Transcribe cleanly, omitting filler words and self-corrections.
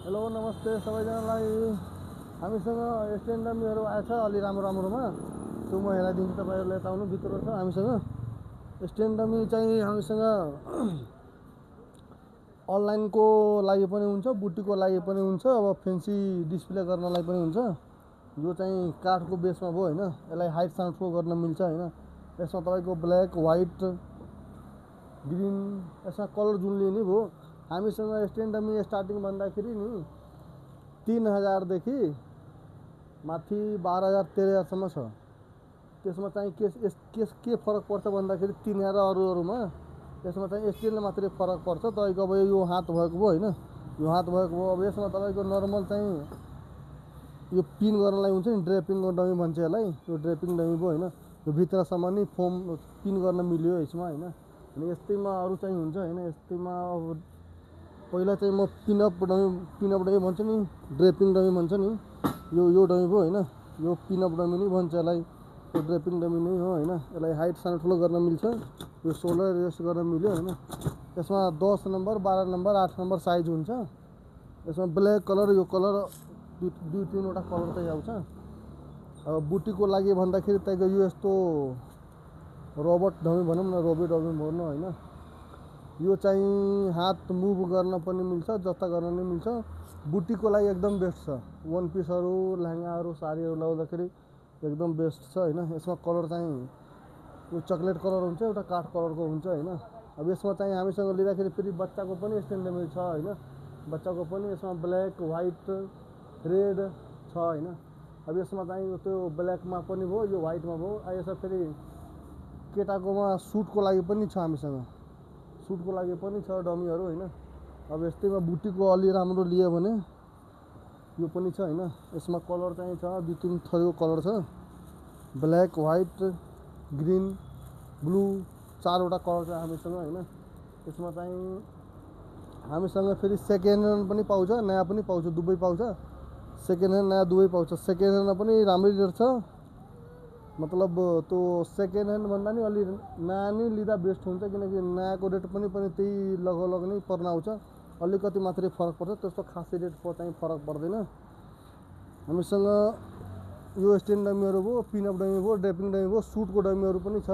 Hello नमस्ते सबैजनालाई। हामीसँग स्ट्यान्ड डमीहरू आएछ अलि राम्रो राम्रोमा। त्यो म हेराइदिन्छु, तपाईँहरूले यता आउनु, भित्र छ हामीसँग स्ट्यान्ड डमी चाहिँ। हामीसँग अनलाइनको लागि पनि हुन्छ, बुटीको लागि पनि हुन्छ, अब फेन्सी डिस्प्ले गर्नलाई पनि हुन्छ। यो चाहिँ काठको बेसमा भयो होइन, यसलाई हाइट साउन्ड गर्न मिल्छ होइन। यसमा तपाईँको ब्ल्याक व्हाइट ग्रिन यसमा कलर जुन लिने भयो। हामीसँग स्ट्यान्ड डमी स्टार्टिङ भन्दाखेरि नि 3000 देखि माथि 12000 13000सम्म छ। त्यसमा चाहिँ के फरक पर्छ भन्दाखेरि 3000 र अरूमा यसमा चाहिँ स्ट्यान्डले मात्रै फरक पर्छ। तपाईँको अब यो हात भएको भयो होइन, यो हात भएको भयो। अब यसमा तपाईँको नर्मल चाहिँ यो पिन गर्नलाई हुन्छ नि, ड्रेपिङको डमी भन्छ यसलाई। यो ड्रेपिङ डमी भयो होइन, यो भित्रसम्म नि फोम पिन गर्न मिल्यो यसमा होइन। अनि यस्तैमा अरू चाहिँ हुन्छ होइन। यस्तैमा अब पहिला चाहिँ म पिनअप डमी भन्छ नि, ड्रेपिङ डमी भन्छ नि। यो डमी भयो होइन, यो पिनअप डमी नै भन्छ यसलाई। यो ड्रेपिङ डमी नै हो होइन। यसलाई हाइट सानो ठुलो गर्न मिल्छ, यो 16 रेस्ट गर्न मिल्यो होइन। यसमा 10 नम्बर 12 नम्बर 8 नम्बर साइज हुन्छ। यसमा ब्ल्याक कलर, यो कलर दुई तिनवटा कलर चाहिँ आउँछ। अब बुटीको लागि भन्दाखेरि तपाईँको यो यस्तो रोबोट डमी भनौँ न, रोबोट डमी भनौँ होइन। यो चाहिँ हात मुभ गर्न पनि मिल्छ, जस्ता गर्न नि मिल्छ। बुटीको लागि एकदम बेस्ट छ। वान पिसहरू, लेहेङ्गाहरू, साडीहरू लगाउँदाखेरि एकदम बेस्ट छ होइन। यसमा कलर चाहिँ यो चक्लेट कलर हुन्छ, एउटा काठ कलरको हुन्छ होइन। अब यसमा चाहिँ हामीसँग लिँदाखेरि फेरि बच्चाको पनि स्ट्यान्ड डमी छ होइन। बच्चाको पनि यसमा ब्ल्याक व्हाइट रेड छ होइन। अब यसमा चाहिँ त्यो ब्ल्याकमा पनि भयो, यो व्हाइटमा भयो। यसमा फेरि केटाकोमा सुटको लागि पनि छ हामीसँग, सुटको लागि पनि छ डमीहरू होइन। अब यस्तैमा बुटीको अलि राम्रो लियो भने यो पनि छ होइन। यसमा कलर चाहिँ छ, दुई तिन थरीको कलर छ, ब्ल्याक व्हाइट ग्रिन ब्लू, चारवटा कलर छ हामीसँग होइन। यसमा चाहिँ हामीसँग फेरि सेकेन्ड ह्यान्ड पनि पाउँछ, नयाँ पनि पाउँछ, दुवै पाउँछ। सेकेन्ड ह्यान्ड नयाँ दुवै पाउँछ। सेकेन्ड ह्यान्डमा पनि राम्रै रेट छ। मतलब त्यो सेकेन्ड ह्यान्ड भन्दा नि अलि नयाँ नै लिँदा बेस्ट हुन्छ, किनकि नयाँको रेट पनि त्यही लगभग नै पर्न आउँछ। अलिकति मात्रै फरक पर्छ, त्यस्तो खासै रेटको चाहिँ फरक पर्दैन। हामीसँग यो स्ट्यान्ड डमीहरू भयो, पिनअप डमी भयो, ड्रेपिङ डमी भयो, सुटको डमीहरू पनि छ।